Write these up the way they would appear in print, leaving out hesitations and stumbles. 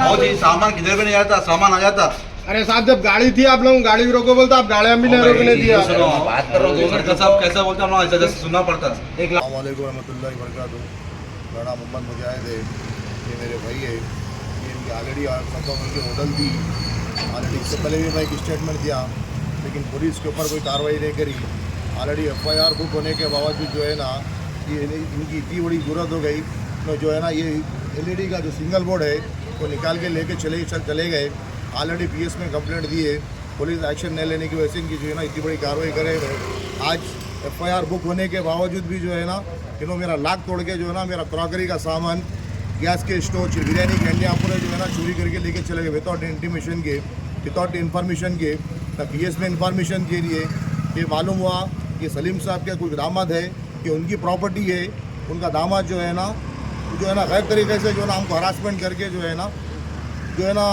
और जी सामान किधर भी नहीं आता, सामान आ जाता। अरे साहब जब गाड़ी थी आप लोग गाड़ी रोको बोलते, आप गाड़ियां भी नहीं रोकने दिया। बात कर रहा हूँ साहब, कैसा बोलते हम लोग ऐसा जैसे सुनना पड़ता। अस्सलामुअलैकुम रहमतुल्लाहि वबरकातुहू। मेरा नाम मोहम्मद मुजाहिद है, ये मेरे भाई है। ये इनकी ऑलरेडी सबका उनकी होटल थी ऑलरेडी, इससे पहले भी मैं एक स्टेटमेंट दिया, लेकिन पुलिस के ऊपर कोई कार्रवाई नहीं करी। ऑलरेडी FIR बुक होने के बावजूद जो है ना, ये इनकी इतनी बड़ी ज़रूरत हो गई तो जो है ना, ये LED का जो सिंगल बोर्ड है वो निकाल के लेके चले गए। ऑलरेडी PS में कंप्लेंट दी है, पुलिस एक्शन नहीं लेने की वजह से इनकी जो है ना इतनी बड़ी कार्रवाई करे। आज FIR बुक होने के बावजूद भी जो है ना, इन्होंने मेरा लाक तोड़ के जो है ना, मेरा क्रॉकरी का सामान, गैस के स्टोव, बिरयानी के अंडे पूरे जो है ना चोरी करके लेके चले गए विदाउट इंटीमेशन के, विदाउट इन्फॉर्मेशन के। तब PS में इन्फॉर्मेशन के लिए ये मालूम हुआ कि सलीम साहब के कोई दामाद है कि उनकी प्रॉपर्टी है, उनका दामाद जो है ना गैर तरीके से जो है ना हमको हरासमेंट करके जो है ना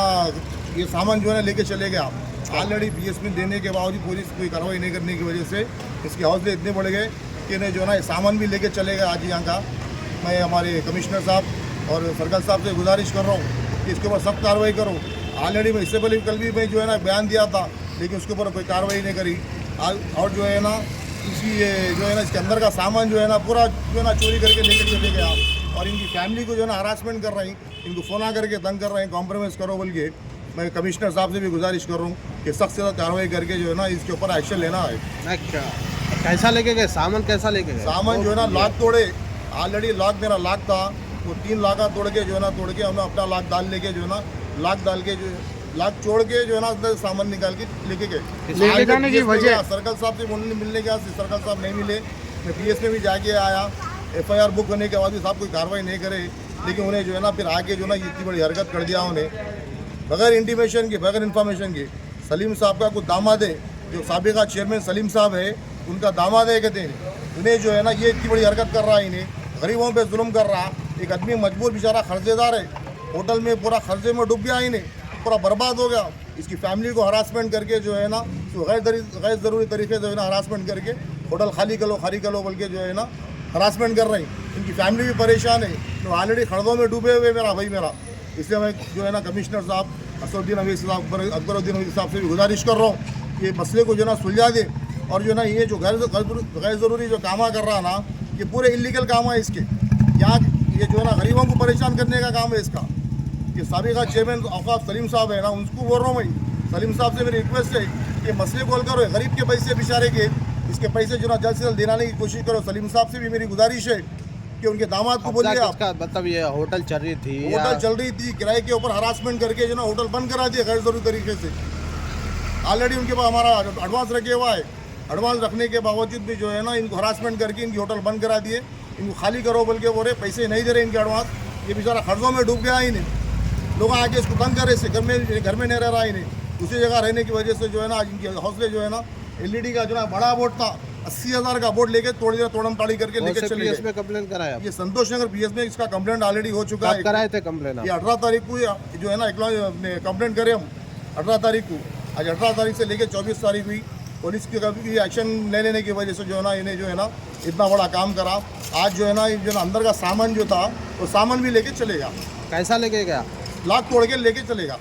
ये सामान जो है ना लेके चले गया। ऑलरेडी PS में देने के बावजूद पुलिस कोई कार्रवाई नहीं करने की वजह से इसके हौसले इतने बढ़ गए कि इन्हें जो है ना ये सामान भी लेके चले गए आज यहाँ का। मैं हमारे कमिश्नर साहब और सर्कल साहब से गुजारिश कर रहा हूँ कि इसके ऊपर सख्त कार्रवाई करो। ऑलरेडी मैं इससे पहले कल भी मैं जो है ना बयान दिया था, लेकिन उसके ऊपर कोई कार्रवाई नहीं करी। और जो है ना जो है ना इसके अंदर का सामान जो है ना पूरा जो है ना चोरी करके लेके चले गया। और इनकी फैमिली को जो है ना हरासमेंट कर रही, इनको फ़ोन करके तंग कर रहे हैं, कॉम्प्रोमाइज़ करो बोल के। मैं कमिश्नर साहब से भी गुजारिश कर रहा हूँ कि सख्त से सख्त कार्रवाई करके जो है ना इसके ऊपर एक्शन लेना है। अच्छा कैसा लेके गए सामान, कैसा लेके गए? सामान जो है ना लॉक तोड़े, ऑलरेडी लॉक मेरा लॉक था, वो 3 लॉक तोड़ के जो है ना हमने अपना लॉक डाल लेके जो है ना लॉक डाल के जो लॉक छोड़ के जो है ना अंदर सामान निकाल के लेके गए। लेके जाने की वजह सर्कल साहब से मिलने के सर्कल साहब नहीं मिले। मैं PS में भी जाके आया, FIR बुक होने के बाद भी साहब कोई कार्रवाई नहीं करे, लेकिन उन्हें जो है ना फिर आगे जो है ना इतनी बड़ी हरकत कर दिया उन्हें बगैर इंटीमेशन के, बगैर इन्फॉर्मेशन के। सलीम साहब का कुछ दामाद है, जो साबिका चेयरमैन सलीम साहब है, उनका दामाद है कहते हैं। उन्हें जो है ना ये इतनी बड़ी हरकत कर रहा है, इन्हें गरीबों पे जुल्म कर रहा। एक आदमी मजबूर बेचारा खर्चेदार है, होटल में पूरा खर्चे में डूब गया, इन्हें पूरा बर्बाद हो गया। इसकी फैमिली को हरासमेंट करके जो है ना गैर ज़रूरी तरीके से जो है ना हरासमेंट करके होटल खाली करो बोल के जो है ना हरासमेंट कर रही। इनकी फैमिली भी परेशान है, तो ऑलरेडी खड़दों में डूबे हुए मेरा भाई मेरा। इसलिए मैं जो है ना कमिश्नर साहब असदुद्दीन अवीस साहब, अकबरुद्दीन अवीस साहब से भी गुजारिश कर रहा हूँ कि मसले को जो है ना सुलझा दे। और जो है ना ये जो गैर ज़रूरी जो काम कर रहा ना, ये पूरे इलीगल काम है इसके। यहाँ ये जो है ना गरीबों को परेशान करने का काम है इसका। ये साबिका चेयरमैन औकाफ सलीम साहब है ना, उनको बोल रहा हूँ मैं, सलीम साहब से मेरी रिक्वेस्ट है कि मसले को हल करो। गरीब के पैसे बेचारे के, इसके पैसे जो ना जल्द से जल्द दिलाने की कोशिश करो। सलीम साहब से भी मेरी गुजारिश है कि उनके दामाद को बोलिए आप। मतलब ये होटल चल रही थी, होटल चल रही थी, किराए के ऊपर हरासमेंट करके जो ना होटल बंद करा दिया गैर जरूरी तरीके से। ऑलरेडी उनके पास हमारा एडवांस रखे हुआ है, एडवांस रखने के बावजूद भी जो है ना इनको हरासमेंट करके इनकी होटल बंद करा दिए। इनको खाली करो बोल के बोल रहे, पैसे नहीं दे रहे इनके एडवांस। ये बेचारा खर्चों में डूब गया, इन्हें लोग आके इसको तंग कर रहे, घर में नहीं रह रहा इन्हें। दूसरी जगह रहने की वजह से जो है ना इनके हौसले जो है ना LED का जो ना बड़ा बोर्ड था, 80,000 का बोर्ड लेके तोड़म ताड़ी करके लेके चले गए। में कंप्लेंट कराया? ये संतोष नगर PS में इसका कंप्लेंट ऑलरेडी हो चुका है। कराए थे कंप्लेंट? ये 18 तारीख को जो है ना कंप्लेंट करे हम 18 तारीख को। आज 18 तारीख से लेके 24 तारीख हुई। पुलिस की कभी एक्शन नहीं लेने की वजह से जो है ना इन्हें जो है ना इतना बड़ा काम करा। आज जो है ना अंदर का सामान जो था वो सामान भी लेके चलेगा। कैसा लेके गया? लाख तोड़ के लेके चलेगा।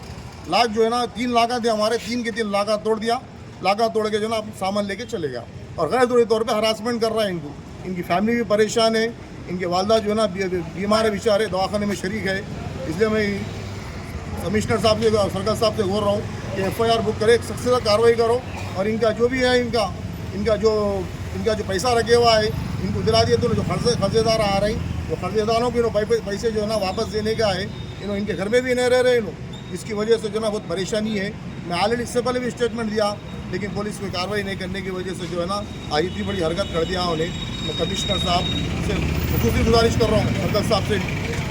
लाख जो है ना 3 लाख थे हमारे, 3 के 3 लाख तोड़ दिया। लाख तोड़ के जो ना सामान लेके चलेगा और गैर जरूरी तौर पे हरासमेंट कर रहा है इनको। इनकी फैमिली भी परेशान है, इनके वालदा जो है ना बीमार है बेचारे, दवाखाने में शरीक है। इसलिए मैं कमिश्नर साहब से, सर्कल साहब से बोल रहा हूँ कि FIR बुक करे, सख्त से कार्रवाई करो। और इनका जो भी है इनका जो पैसा रखे हुआ है इनको दिला दिए। तो जो खर्चेदार आ रहे हैं, वो खर्चेदारों के पैसे जो है ना वापस देने का है। इनके घर में भी नहीं रह रहे इसकी वजह से जो ना बहुत परेशानी है। मैं ऑलरेडी इससे पहले भी स्टेटमेंट दिया, लेकिन पुलिस कोई कार्रवाई नहीं करने की वजह से जो है ना आज इतनी बड़ी हरकत कर दिया उन्हें। मैं कमिश्नर साहब से खुसूसी गुजारिश कर रहा हूँ, सर्कल साहब से,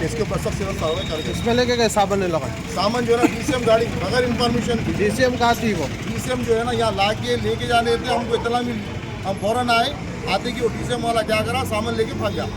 इसके ऊपर सबसे ज़्यादा कार्रवाई करके। इसमें लेके गए सामान लगा? सामान जो है ना DCM गाड़ी बगैर इन्फॉर्मेशन की। DCM कहाँ थी वो? DCM जो है ना यहाँ ला के लेके जाने थे, हमको इतना मिली, हम फ़ौरन आए, आते कि वो DCM वाला क्या करा, सामान लेके भाग गया।